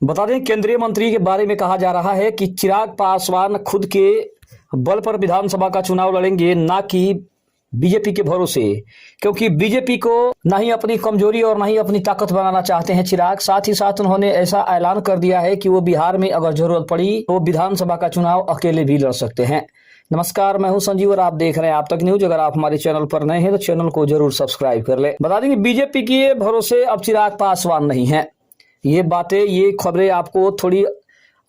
बता दें, केंद्रीय मंत्री के बारे में कहा जा रहा है कि चिराग पासवान खुद के बल पर विधानसभा का चुनाव लड़ेंगे, ना कि बीजेपी के भरोसे, क्योंकि बीजेपी को ना ही अपनी कमजोरी और ना ही अपनी ताकत बनाना चाहते हैं चिराग। साथ ही साथ उन्होंने ऐसा ऐलान कर दिया है कि वो बिहार में अगर जरूरत पड़ी तो विधानसभा का चुनाव अकेले भी लड़ सकते हैं। नमस्कार, मैं हूं संजीव और आप देख रहे हैं आप तक न्यूज। अगर आप हमारे चैनल पर नए हैं तो चैनल को जरूर सब्सक्राइब कर ले। बता दें कि बीजेपी के भरोसे अब चिराग पासवान नहीं है। ये खबरें आपको थोड़ी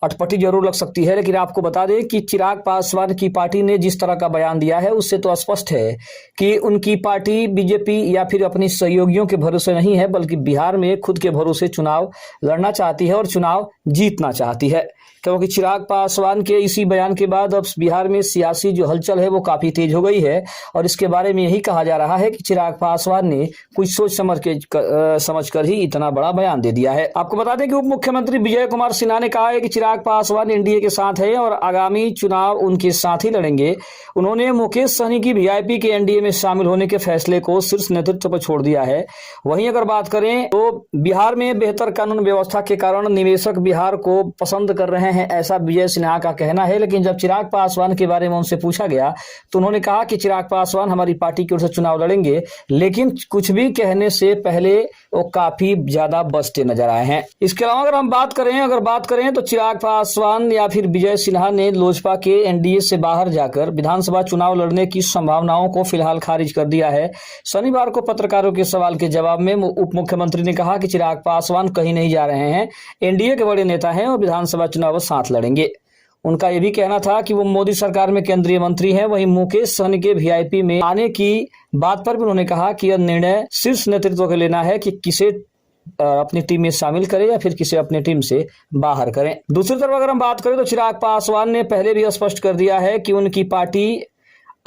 अटपटी जरूर लग सकती है, लेकिन आपको बता दें कि चिराग पासवान की पार्टी ने जिस तरह का बयान दिया है उससे तो स्पष्ट है कि उनकी पार्टी बीजेपी या फिर अपनी सहयोगियों के भरोसे नहीं है, बल्कि बिहार में खुद के भरोसे चुनाव लड़ना चाहती है और चुनाव जीतना चाहती है। क्योंकि चिराग पासवान के इसी बयान के बाद अब बिहार में सियासी जो हलचल है वो काफी तेज हो गई है और इसके बारे में यही कहा जा रहा है कि चिराग पासवान ने कुछ सोच समझ कर ही इतना बड़ा बयान दे दिया है। आपको बता दें कि उप मुख्यमंत्री विजय कुमार सिन्हा ने कहा है कि चिराग पासवान एनडीए के साथ है और आगामी चुनाव उनके साथ ही लड़ेंगे। उन्होंने मुकेश सहनी की वीआईपी के एनडीए में शामिल होने के फैसले को शीर्ष नेतृत्व पर छोड़ दिया है। वहीं अगर बात करें तो बिहार में बेहतर कानून व्यवस्था के कारण निवेशक बिहार को पसंद कर रहे हैं, ऐसा विजय सिन्हा का कहना है। लेकिन जब चिराग पासवान के बारे में उनसे पूछा गया तो उन्होंने कहा कि चिराग पासवान हमारी पार्टी की ओर से चुनाव लड़ेंगे, लेकिन कुछ भी कहने से पहले वो काफी ज्यादा बचते नजर आए हैं। इसके अलावा अगर बात करें तो चिराग पासवान या फिर विजय सिन्हा ने लोजपा के एनडीए से बाहर जाकर विधानसभा चुनाव लड़ने की संभावनाओं को फिलहाल खारिज कर दिया है। शनिवार को पत्रकारों के सवाल के जवाब में उप मुख्यमंत्री ने कहा कि चिराग पासवान कहीं नहीं जा रहे हैं, एनडीए के बड़े नेता हैं और विधानसभा चुनाव साथ लड़ेंगे। उनका यह भी कहना था कि वो मोदी सरकार में केंद्रीय मंत्री हैं। वहीं मुकेश सहनी के वीआईपी में आने की बात पर भी उन्होंने कहा कि यह निर्णय शीर्ष नेतृत्व को लेना है कि किसे अपनी टीम में शामिल करें या फिर किसे अपनी टीम से बाहर करें। दूसरी तरफ अगर हम बात करें तो चिराग पासवान ने पहले भी स्पष्ट कर दिया है कि उनकी पार्टी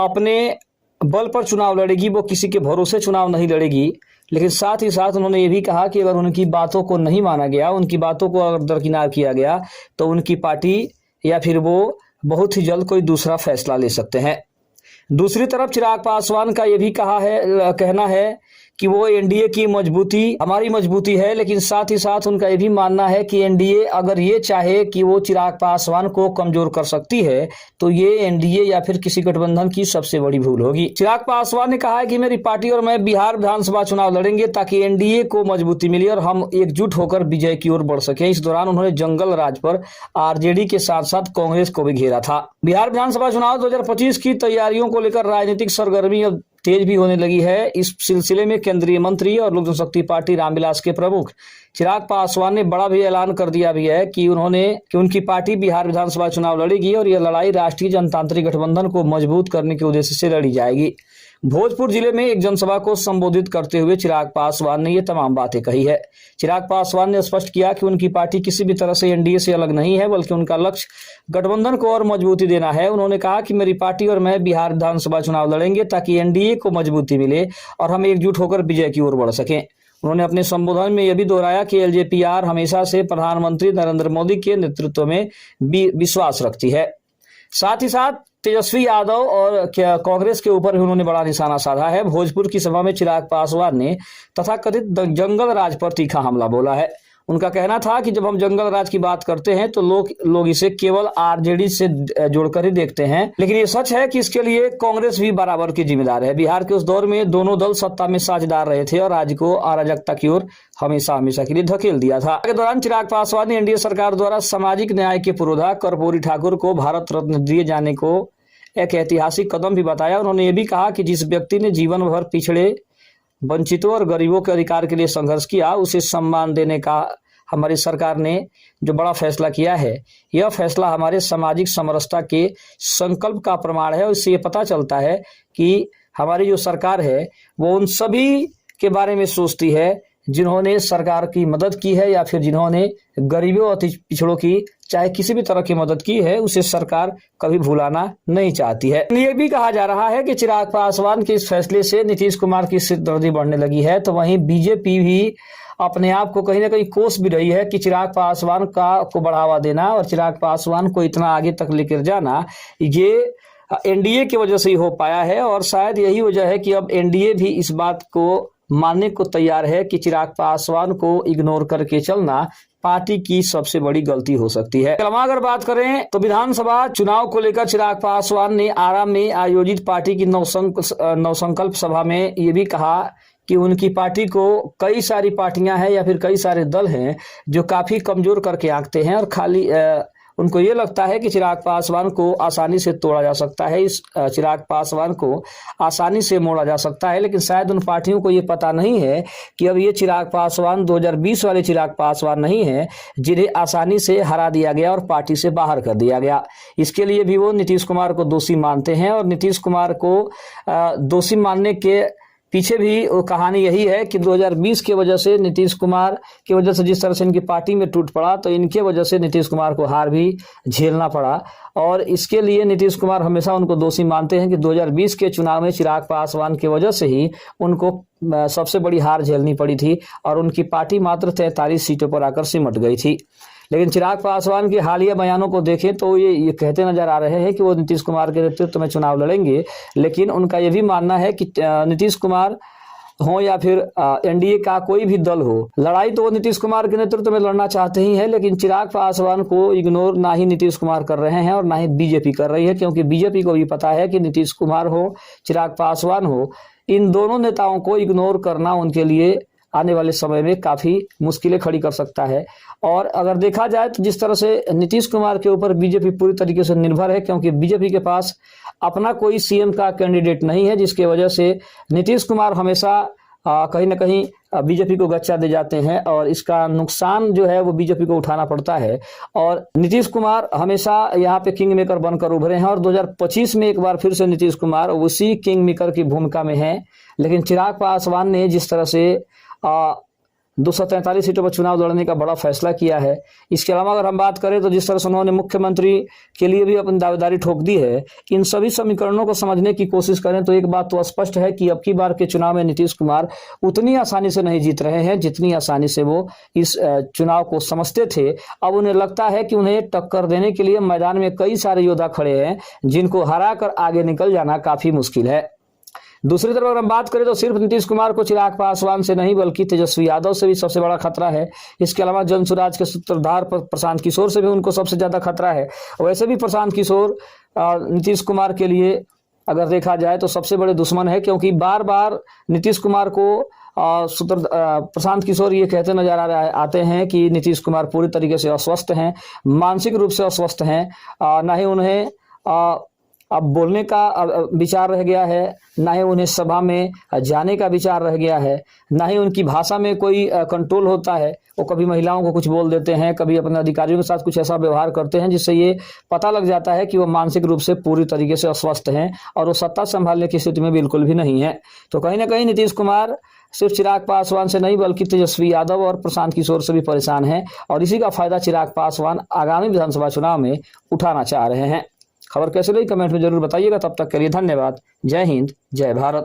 अपने बल पर चुनाव लड़ेगी, वो किसी के भरोसे चुनाव नहीं लड़ेगी। लेकिन साथ ही साथ उन्होंने ये भी कहा कि अगर उनकी बातों को नहीं माना गया, उनकी बातों को अगर दरकिनार किया गया तो उनकी पार्टी या फिर वो बहुत ही जल्द कोई दूसरा फैसला ले सकते हैं। दूसरी तरफ चिराग पासवान का ये भी कहना है कि वो एनडीए की मजबूती हमारी मजबूती है, लेकिन साथ ही साथ उनका ये भी मानना है कि एनडीए अगर ये चाहे कि वो चिराग पासवान को कमजोर कर सकती है तो ये एनडीए या फिर किसी गठबंधन की सबसे बड़ी भूल होगी। चिराग पासवान ने कहा है कि मेरी पार्टी और मैं बिहार विधानसभा चुनाव लड़ेंगे ताकि एनडीए को मजबूती मिले और हम एकजुट होकर विजय की ओर बढ़ सके। इस दौरान उन्होंने जंगल राज पर आरजेडी के साथ साथ कांग्रेस को भी घेरा था। बिहार विधानसभा चुनाव 2025 की तैयारियों को लेकर राजनीतिक सरगर्मी अब तेज भी होने लगी है। इस सिलसिले में केंद्रीय मंत्री और लोक जनशक्ति पार्टी रामविलास के प्रमुख चिराग पासवान ने बड़ा भी ऐलान कर दिया भी है कि उनकी पार्टी बिहार विधानसभा चुनाव लड़ेगी और यह लड़ाई राष्ट्रीय जनतांत्रिक गठबंधन को मजबूत करने के उद्देश्य से लड़ी जाएगी। भोजपुर जिले में एक जनसभा को संबोधित करते हुए चिराग पासवान ने ये तमाम बातें कही है। चिराग पासवान ने स्पष्ट किया कि उनकी पार्टी किसी भी तरह से एनडीए से अलग नहीं है, बल्कि उनका लक्ष्य गठबंधन को और मजबूती देना है। उन्होंने कहा कि मेरी पार्टी और मैं बिहार विधानसभा चुनाव लड़ेंगे ताकि एनडीए को मजबूती मिले और हम एकजुट होकर विजय की ओर बढ़ सकें। उन्होंने अपने संबोधन में यह भी दोहराया कि एलजेपीआर हमेशा से प्रधानमंत्री नरेंद्र मोदी के नेतृत्व में विश्वास रखती है। साथ ही साथ तेजस्वी यादव और कांग्रेस के ऊपर भी उन्होंने बड़ा निशाना साधा है। भोजपुर की सभा में चिराग पासवान ने तथाकथित जंगल राज पर तीखा हमला बोला है। उनका कहना था कि जब हम जंगल राज की बात करते हैं तो लोग इसे केवल आरजेडी से जोड़कर ही देखते हैं, लेकिन ये सच है कि इसके लिए कांग्रेस भी बराबर की जिम्मेदार है। बिहार के उस दौर में दोनों दल सत्ता में साझेदार रहे थे और राज्य को अराजकता की ओर हमेशा के लिए धकेल दिया था। के दौरान चिराग पासवान ने एनडीए सरकार द्वारा सामाजिक न्याय के पुरोधा कर्पूरी ठाकुर को भारत रत्न दिए जाने को एक ऐतिहासिक कदम भी बताया। उन्होंने ये भी कहा कि जिस व्यक्ति ने जीवन भर पिछड़े, वंचितों और गरीबों के अधिकार के लिए संघर्ष किया, उसे सम्मान देने का हमारी सरकार ने जो बड़ा फैसला किया है, यह फैसला हमारे सामाजिक समरसता के संकल्प का प्रमाण है। और इससे ये पता चलता है कि हमारी जो सरकार है वो उन सभी के बारे में सोचती है जिन्होंने सरकार की मदद की है या फिर जिन्होंने गरीबों और पिछड़ों की चाहे किसी भी तरह की मदद की है, उसे सरकार कभी भुलाना नहीं चाहती है। ये भी कहा जा रहा है कि चिराग पासवान के इस फैसले से नीतीश कुमार की सिरदर्दी बढ़ने लगी है। तो वहीं बीजेपी भी अपने आप को कहीं ना कहीं कोस भी रही है कि चिराग पासवान को बढ़ावा देना और चिराग पासवान को इतना आगे तक लेकर जाना, ये एनडीए की वजह से ही हो पाया है। और शायद यही वजह है कि अब एनडीए भी इस बात को मानने को तैयार है कि चिराग पासवान को इग्नोर करके चलना पार्टी की सबसे बड़ी गलती हो सकती है। अगर बात करें तो विधानसभा चुनाव को लेकर चिराग पासवान ने आरा में आयोजित पार्टी की नवसंकल्प सभा में ये भी कहा कि उनकी पार्टी को कई सारी पार्टियां हैं या फिर कई सारे दल हैं जो काफी कमजोर करके आंकते हैं और खाली उनको ये लगता है कि चिराग पासवान को आसानी से तोड़ा जा सकता है, इस चिराग पासवान को आसानी से मोड़ा जा सकता है। लेकिन शायद उन पार्टियों को ये पता नहीं है कि अब ये चिराग पासवान 2020 वाले चिराग पासवान नहीं है जिन्हें आसानी से हरा दिया गया और पार्टी से बाहर कर दिया गया। इसके लिए भी वो नीतीश कुमार को दोषी मानते हैं और नीतीश कुमार को दोषी मानने के पीछे भी वो कहानी यही है कि 2020 के वजह से नीतीश कुमार की वजह से जिस तरह से इनकी पार्टी में टूट पड़ा, तो इनके वजह से नीतीश कुमार को हार भी झेलना पड़ा। और इसके लिए नीतीश कुमार हमेशा उनको दोषी मानते हैं कि 2020 के चुनाव में चिराग पासवान की वजह से ही उनको सबसे बड़ी हार झेलनी पड़ी थी और उनकी पार्टी मात्र 43 सीटों पर आकर सिमट गई थी। लेकिन चिराग पासवान के हालिया बयानों को देखें तो ये कहते नजर आ रहे हैं कि वो नीतीश कुमार के नेतृत्व में चुनाव लड़ेंगे, लेकिन उनका ये भी मानना है कि नीतीश कुमार हो या फिर एनडीए का कोई भी दल हो, लड़ाई तो वो नीतीश कुमार के नेतृत्व में लड़ना चाहते ही हैं। लेकिन चिराग पासवान को इग्नोर ना ही नीतीश कुमार कर रहे हैं और ना ही बीजेपी कर रही है, क्योंकि बीजेपी को भी पता है कि नीतीश कुमार हो चिराग पासवान हो, इन दोनों नेताओं को इग्नोर करना उनके लिए आने वाले समय में काफी मुश्किलें खड़ी कर सकता है। और अगर देखा जाए तो जिस तरह से नीतीश कुमार के ऊपर बीजेपी पूरी तरीके से निर्भर है, क्योंकि बीजेपी के पास अपना कोई सीएम का कैंडिडेट नहीं है, जिसके वजह से नीतीश कुमार हमेशा कहीं ना कहीं बीजेपी को गच्चा दे जाते हैं और इसका नुकसान जो है वो बीजेपी को उठाना पड़ता है। और नीतीश कुमार हमेशा यहाँ पे किंग मेकर बनकर उभरे हैं और 2025 में एक बार फिर से नीतीश कुमार उसी किंग मेकर की भूमिका में हैं। लेकिन चिराग पासवान ने जिस तरह से 243 सीटों पर चुनाव लड़ने का बड़ा फैसला किया है, इसके अलावा अगर हम बात करें तो जिस तरह से उन्होंने मुख्यमंत्री के लिए भी अपनी दावेदारी ठोक दी है, इन सभी समीकरणों को समझने की कोशिश करें तो एक बात तो स्पष्ट है कि अब की बार के चुनाव में नीतीश कुमार उतनी आसानी से नहीं जीत रहे हैं जितनी आसानी से वो इस चुनाव को समझते थे। अब उन्हें लगता है कि उन्हें टक्कर देने के लिए मैदान में कई सारे योद्धा खड़े हैं जिनको हरा कर आगे निकल जाना काफी मुश्किल है। दूसरी तरफ अगर हम बात करें तो सिर्फ नीतीश कुमार को चिराग पासवान से नहीं बल्कि तेजस्वी यादव से भी सबसे बड़ा खतरा है। इसके अलावा जनसुराज के सूत्रधार प्रशांत किशोर से भी उनको सबसे ज्यादा खतरा है। वैसे भी प्रशांत किशोर नीतीश कुमार के लिए अगर देखा जाए तो सबसे बड़े दुश्मन है, क्योंकि बार बार नीतीश कुमार को प्रशांत किशोर ये कहते नजर आते हैं कि नीतीश कुमार पूरी तरीके से अस्वस्थ हैं, मानसिक रूप से अस्वस्थ हैं। ना ही उन्हें अब बोलने का विचार रह गया है, ना ही उन्हें सभा में जाने का विचार रह गया है, ना ही उनकी भाषा में कोई कंट्रोल होता है। वो कभी महिलाओं को कुछ बोल देते हैं, कभी अपने अधिकारियों के साथ कुछ ऐसा व्यवहार करते हैं जिससे ये पता लग जाता है कि वो मानसिक रूप से पूरी तरीके से अस्वस्थ हैं और वो सत्ता संभालने की स्थिति में बिल्कुल भी नहीं है। तो कहीं ना कहीं नीतीश कुमार सिर्फ चिराग पासवान से नहीं बल्कि तेजस्वी यादव और प्रशांत किशोर से भी परेशान हैं और इसी का फायदा चिराग पासवान आगामी विधानसभा चुनाव में उठाना चाह रहे हैं। खबर कैसे लगी कमेंट में जरूर बताइएगा। तब तक के लिए धन्यवाद। जय हिंद, जय भारत।